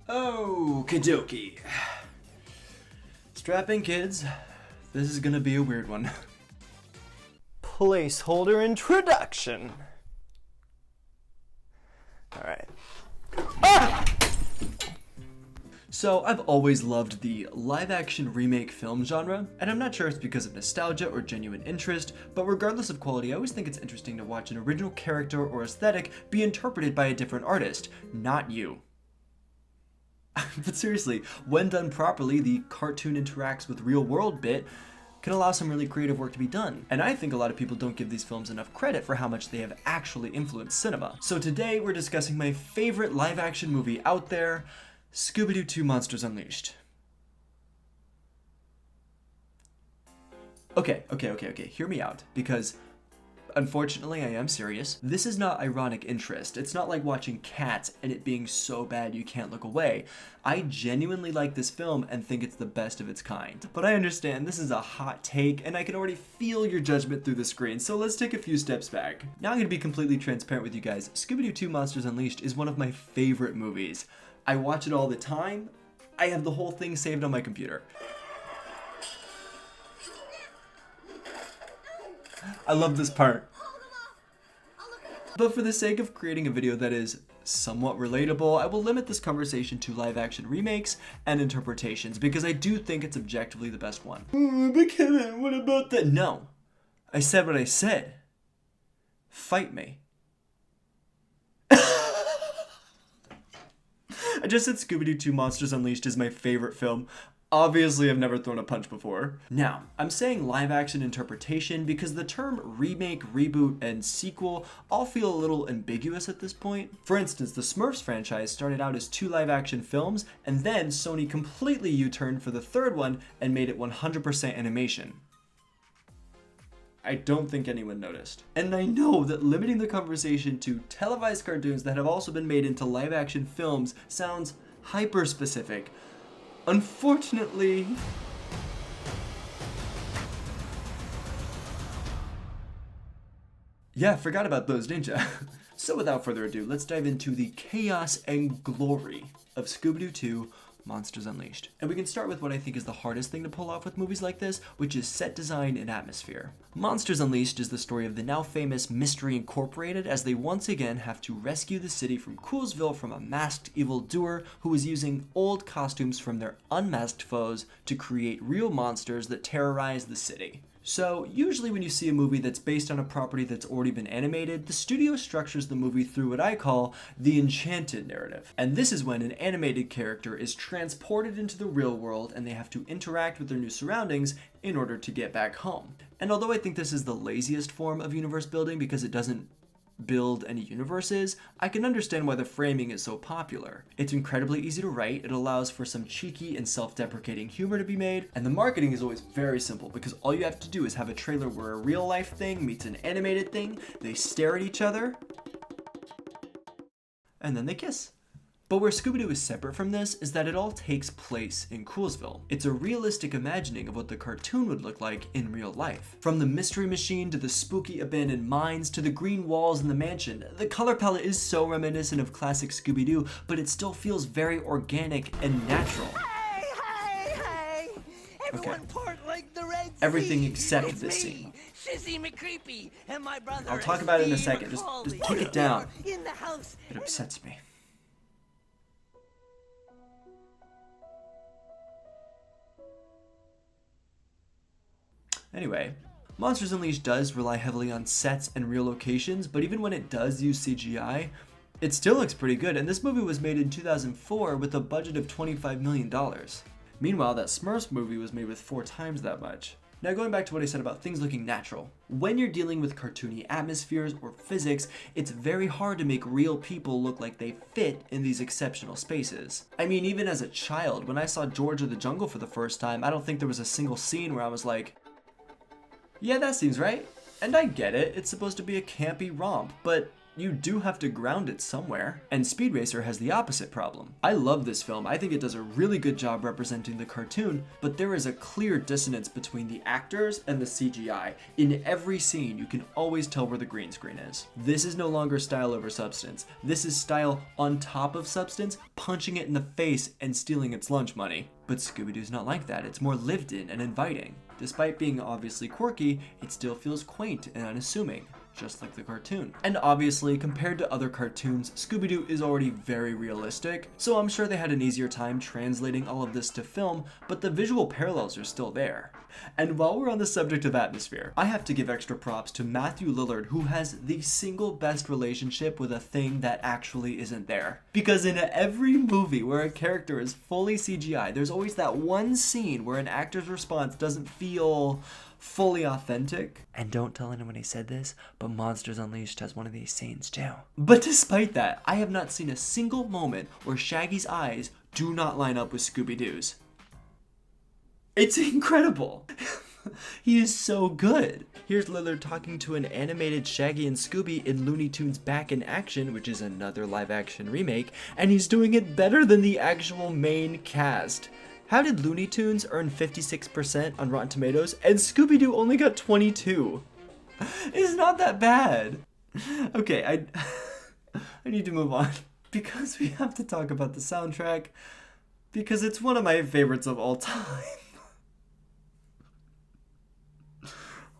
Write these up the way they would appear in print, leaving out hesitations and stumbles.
Okie dokie. Strap in, kids. This is gonna be a weird one. Placeholder introduction. Alright. So, I've always loved the live-action remake film genre, and I'm not sure it's because of nostalgia or genuine interest, but regardless of quality, I always think it's interesting to watch an original character or aesthetic be interpreted by a different artist, not you. But seriously, when done properly, the cartoon interacts with real-world bit can allow some really creative work to be done. And I think a lot of people don't give these films enough credit for how much they have actually influenced cinema. So today we're discussing my favorite live-action movie out there, Scooby Doo 2 Monsters Unleashed. Okay, hear me out, because unfortunately I am serious. This is not ironic interest. It's not like watching Cats and it being so bad you can't look away. I genuinely like this film and think it's the best of its kind. But I understand this is a hot take and I can already feel your judgment through the screen, so let's take a few steps back. Now I'm gonna be completely transparent with you guys. Scooby Doo 2 Monsters Unleashed is one of my favorite movies. I watch it all the time. I have the whole thing saved on my computer. I love this part. But for the sake of creating a video that is somewhat relatable, I will limit this conversation to live-action remakes and interpretations because I do think it's objectively the best one. But Kevin, what about that? No. I said what I said. Fight me. I just said Scooby Doo 2 Monsters Unleashed is my favorite film. Obviously, I've never thrown a punch before. Now, I'm saying live-action interpretation because the term remake, reboot, and sequel all feel a little ambiguous at this point. For instance, the Smurfs franchise started out as 2 live-action films, and then Sony completely U-turned for the third one and made it 100% animation. I don't think anyone noticed. And I know that limiting the conversation to televised cartoons that have also been made into live-action films sounds hyper-specific. Unfortunately, yeah, forgot about those, didn't ya? So without further ado, let's dive into the chaos and glory of Scooby Doo 2 Monsters Unleashed. And we can start with what I think is the hardest thing to pull off with movies like this, which is set design and atmosphere. Monsters Unleashed is the story of the now famous Mystery Incorporated as they once again have to rescue the city from Coolsville from a masked evildoer who is using old costumes from their unmasked foes to create real monsters that terrorize the city. So, usually when you see a movie that's based on a property that's already been animated, the studio structures the movie through what I call the enchanted narrative. And this is when an animated character is transported into the real world and they have to interact with their new surroundings in order to get back home. And although I think this is the laziest form of universe building because it doesn't build any universes, I can understand why the framing is so popular. It's incredibly easy to write, it allows for some cheeky and self-deprecating humor to be made, and the marketing is always very simple because all you have to do is have a trailer where a real life thing meets an animated thing, they stare at each other, and then they kiss. But where Scooby Doo is separate from this is that it all takes place in Coolsville. It's a realistic imagining of what the cartoon would look like in real life. From the mystery machine to the spooky abandoned mines to the green walls in the mansion, the color palette is so reminiscent of classic Scooby Doo, but it still feels very organic and natural. Hey! Everyone part like the Red Sea. Everything except It's this me, scene. Sissy McCreepy, and my brother. I'll talk about it in a second. Just take it down. In the house. It upsets me. Anyway, Monsters Unleashed does rely heavily on sets and real locations, but even when it does use CGI, it still looks pretty good, and this movie was made in 2004 with a budget of $25 million. Meanwhile, that Smurfs movie was made with 4 times that much. Now going back to what I said about things looking natural. When you're dealing with cartoony atmospheres or physics, it's very hard to make real people look like they fit in these exceptional spaces. I mean, even as a child, when I saw George of the Jungle for the first time, I don't think there was a single scene where I was like, yeah, that seems right. And I get it, it's supposed to be a campy romp, but you do have to ground it somewhere. And Speed Racer has the opposite problem. I love this film. I think it does a really good job representing the cartoon, but there is a clear dissonance between the actors and the CGI. In every scene, you can always tell where the green screen is. This is no longer style over substance. This is style on top of substance, punching it in the face and stealing its lunch money. But Scooby-Doo's not like that. It's more lived in and inviting. Despite being obviously quirky, it still feels quaint and unassuming, just like the cartoon. And obviously, compared to other cartoons, Scooby-Doo is already very realistic, so I'm sure they had an easier time translating all of this to film, but the visual parallels are still there. And while we're on the subject of atmosphere, I have to give extra props to Matthew Lillard, who has the single best relationship with a thing that actually isn't there. Because in every movie where a character is fully CGI, there's always that one scene where an actor's response doesn't feel fully authentic. And don't tell anyone I said this, but Monsters Unleashed has one of these scenes too. But despite that, I have not seen a single moment where Shaggy's eyes do not line up with Scooby-Doo's. It's incredible. He is so good. Here's Lillard talking to an animated Shaggy and Scooby in Looney Tunes Back in Action, which is another live-action remake, and he's doing it better than the actual main cast. How did Looney Tunes earn 56% on Rotten Tomatoes and Scooby-Doo only got 22? It's not that bad. Okay, I need to move on because we have to talk about the soundtrack because it's one of my favorites of all time.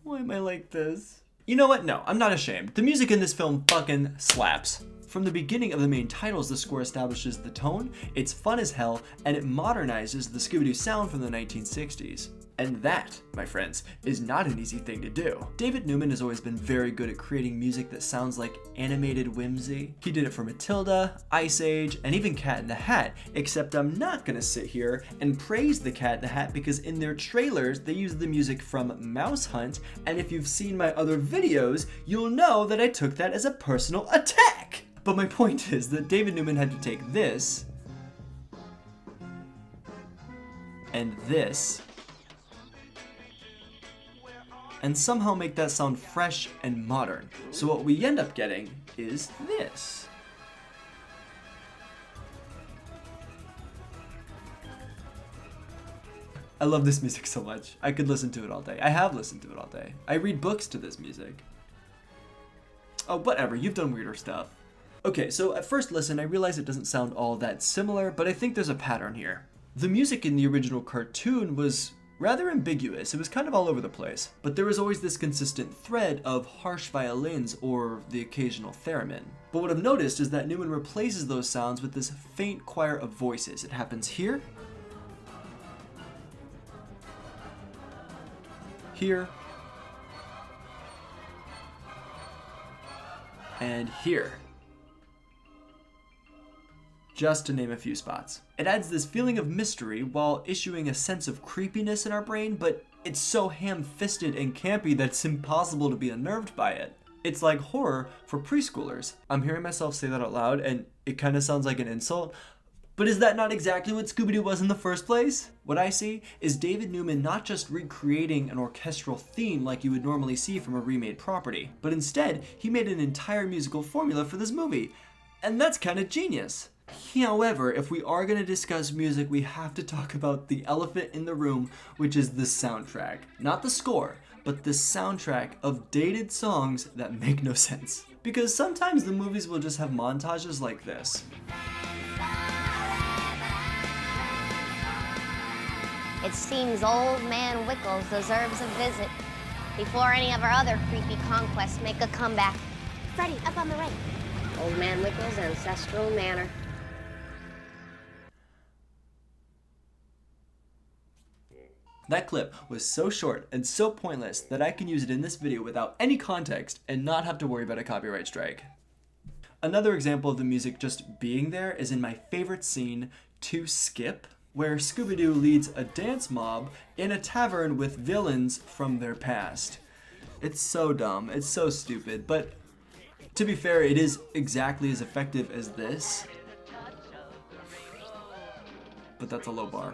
Why am I like this? You know what? No, I'm not ashamed. The music in this film fucking slaps. From the beginning of the main titles, the score establishes the tone, it's fun as hell, and it modernizes the Scooby-Doo sound from the 1960s. And that, my friends, is not an easy thing to do. David Newman has always been very good at creating music that sounds like animated whimsy. He did it for Matilda, Ice Age, and even Cat in the Hat, except I'm not gonna sit here and praise the Cat in the Hat because in their trailers, they use the music from Mouse Hunt, and if you've seen my other videos, you'll know that I took that as a personal attack! But my point is that David Newman had to take this, and this, and somehow make that sound fresh and modern. So what we end up getting is this. I love this music so much. I could listen to it all day. I have listened to it all day. I read books to this music. Oh, whatever, you've done weirder stuff. Okay, so at first listen, I realize it doesn't sound all that similar, but I think there's a pattern here. The music in the original cartoon was rather ambiguous. It was kind of all over the place, but there was always this consistent thread of harsh violins or the occasional theremin. But what I've noticed is that Newman replaces those sounds with this faint choir of voices. It happens here, here, and here. Just to name a few spots. It adds this feeling of mystery while issuing a sense of creepiness in our brain, but it's so ham-fisted and campy that it's impossible to be unnerved by it. It's like horror for preschoolers. I'm hearing myself say that out loud and it kind of sounds like an insult, but is that not exactly what Scooby-Doo was in the first place? What I see is David Newman not just recreating an orchestral theme like you would normally see from a remade property, but instead he made an entire musical formula for this movie. And that's kind of genius. However, if we are going to discuss music, we have to talk about the elephant in the room, which is the soundtrack. Not the score, but the soundtrack of dated songs that make no sense. Because sometimes the movies will just have montages like this. It seems old man Wickles deserves a visit before any of our other creepy conquests make a comeback. Freddy, up on the right. Old man Wickles' ancestral manor. That clip was so short and so pointless that I can use it in this video without any context and not have to worry about a copyright strike. Another example of the music just being there is in my favorite scene, To Skip, where Scooby-Doo leads a dance mob in a tavern with villains from their past. It's so dumb, it's so stupid, but to be fair, it is exactly as effective as this. But that's a low bar.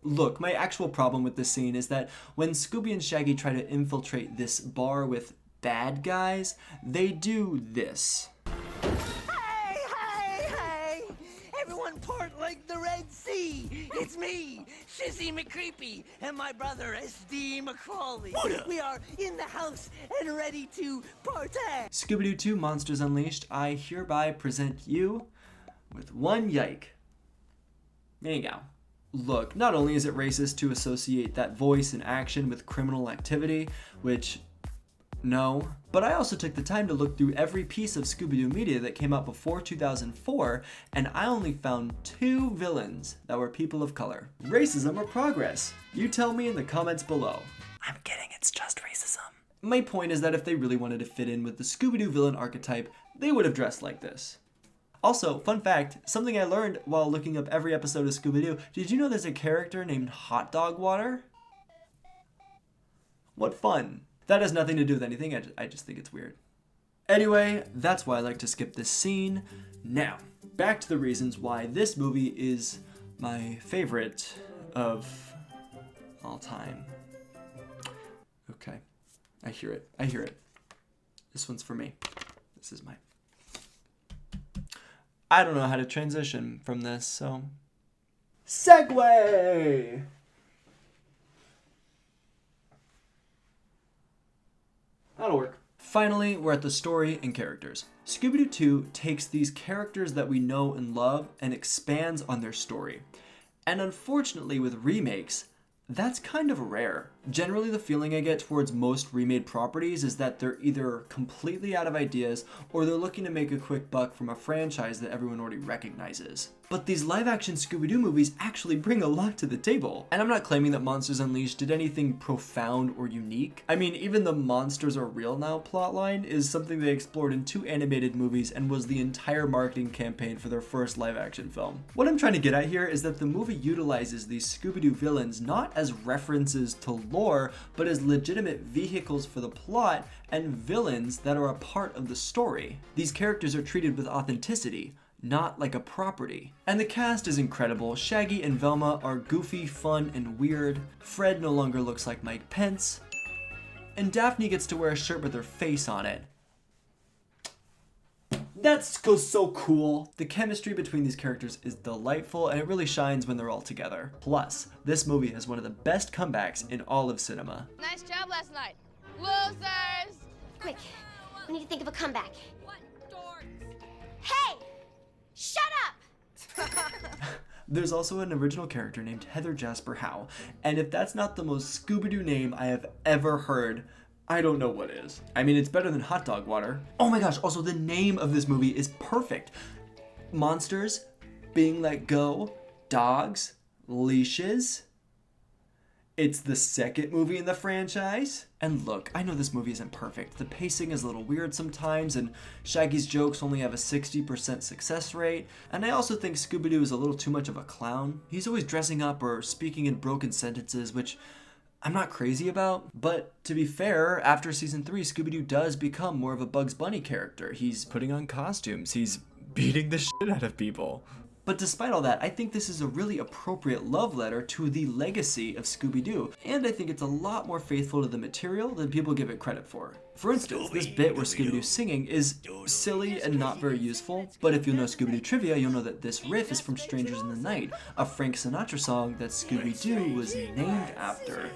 Look, my actual problem with this scene is that when Scooby and Shaggy try to infiltrate this bar with bad guys, they do this. Hey, hey, hey! Everyone part like the Red Sea! It's me, Sissy McCreepy, and my brother S.D. McCrawley. We are in the house and ready to partay! Scooby Doo 2 Monsters Unleashed, I hereby present you with one yike. There you go. Look, not only is it racist to associate that voice and action with criminal activity, which, no, but I also took the time to look through every piece of Scooby-Doo media that came out before 2004, and I only found 2 villains that were people of color. Racism or progress? You tell me in the comments below. I'm kidding, it's just racism. My point is that if they really wanted to fit in with the Scooby-Doo villain archetype, they would have dressed like this. Also, fun fact, something I learned while looking up every episode of Scooby-Doo, did you know there's a character named Hot Dog Water? What fun. That has nothing to do with anything, I just think it's weird. Anyway, that's why I like to skip this scene. Now, back to the reasons why this movie is my favorite of all time. Okay, I hear it. This one's for me. This is mine. I don't know how to transition from this, so... Segue! That'll work. Finally, we're at the story and characters. Scooby-Doo 2 takes these characters that we know and love and expands on their story. And unfortunately with remakes, that's kind of rare. Generally, the feeling I get towards most remade properties is that they're either completely out of ideas or they're looking to make a quick buck from a franchise that everyone already recognizes. But these live-action Scooby-Doo movies actually bring a lot to the table. And I'm not claiming that Monsters Unleashed did anything profound or unique. I mean, even the Monsters Are Real Now plotline is something they explored in 2 animated movies and was the entire marketing campaign for their first live-action film. What I'm trying to get at here is that the movie utilizes these Scooby-Doo villains not as references to lore, but as legitimate vehicles for the plot and villains that are a part of the story. These characters are treated with authenticity, not like a property. And the cast is incredible. Shaggy and Velma are goofy, fun, and weird. Fred no longer looks like Mike Pence. And Daphne gets to wear a shirt with her face on it. That's so cool. The chemistry between these characters is delightful, and it really shines when they're all together. Plus, this movie has one of the best comebacks in all of cinema. Nice job last night, losers! Quick, we need to think of a comeback. What dorks? Hey! Shut up! There's also an original character named Heather Jasper Howe, and if that's not the most Scooby-Doo name I have ever heard, I don't know what is. I mean, it's better than Hot Dog Water. Oh my gosh, also the name of this movie is perfect. Monsters, being let go, dogs, leashes. It's the second movie in the franchise. And look, I know this movie isn't perfect. The pacing is a little weird sometimes, and Shaggy's jokes only have a 60% success rate. And I also think Scooby-Doo is a little too much of a clown. He's always dressing up or speaking in broken sentences, which I'm not crazy about. But to be fair, after season 3, Scooby-Doo does become more of a Bugs Bunny character. He's putting on costumes. He's beating the shit out of people. But despite all that, I think this is a really appropriate love letter to the legacy of Scooby-Doo, and I think it's a lot more faithful to the material than people give it credit for. For instance, this bit where Scooby-Doo's singing is silly and not very useful, but if you know Scooby-Doo trivia, you'll know that this riff is from Strangers in the Night, a Frank Sinatra song that Scooby-Doo was named after.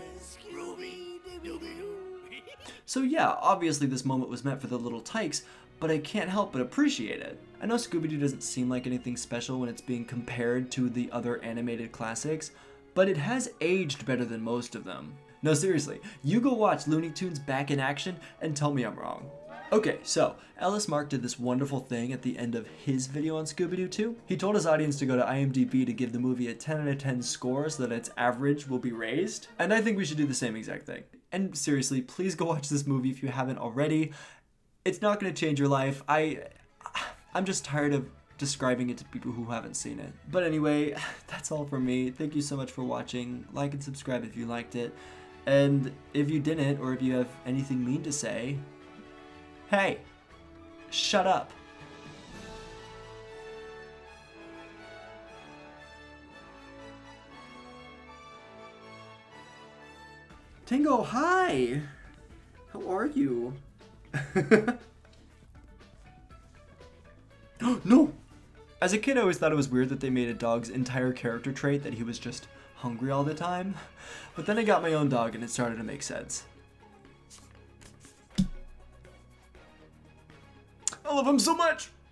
So yeah, obviously this moment was meant for the little tykes, but I can't help but appreciate it. I know Scooby-Doo doesn't seem like anything special when it's being compared to the other animated classics, but it has aged better than most of them. No, seriously, you go watch Looney Tunes Back in Action and tell me I'm wrong. Okay, so Ellis Mark did this wonderful thing at the end of his video on Scooby-Doo 2. He told his audience to go to IMDb to give the movie a 10 out of 10 score so that its average will be raised. And I think we should do the same exact thing. And seriously, please go watch this movie if you haven't already. It's not going to change your life. I'm just tired of describing it to people who haven't seen it. But anyway, that's all from me. Thank you so much for watching. Like and subscribe if you liked it. And if you didn't, or if you have anything mean to say, hey, shut up. Tango, hi! How are you? No! As a kid, I always thought it was weird that they made a dog's entire character trait that he was just hungry all the time. But then I got my own dog and it started to make sense. I love him so much!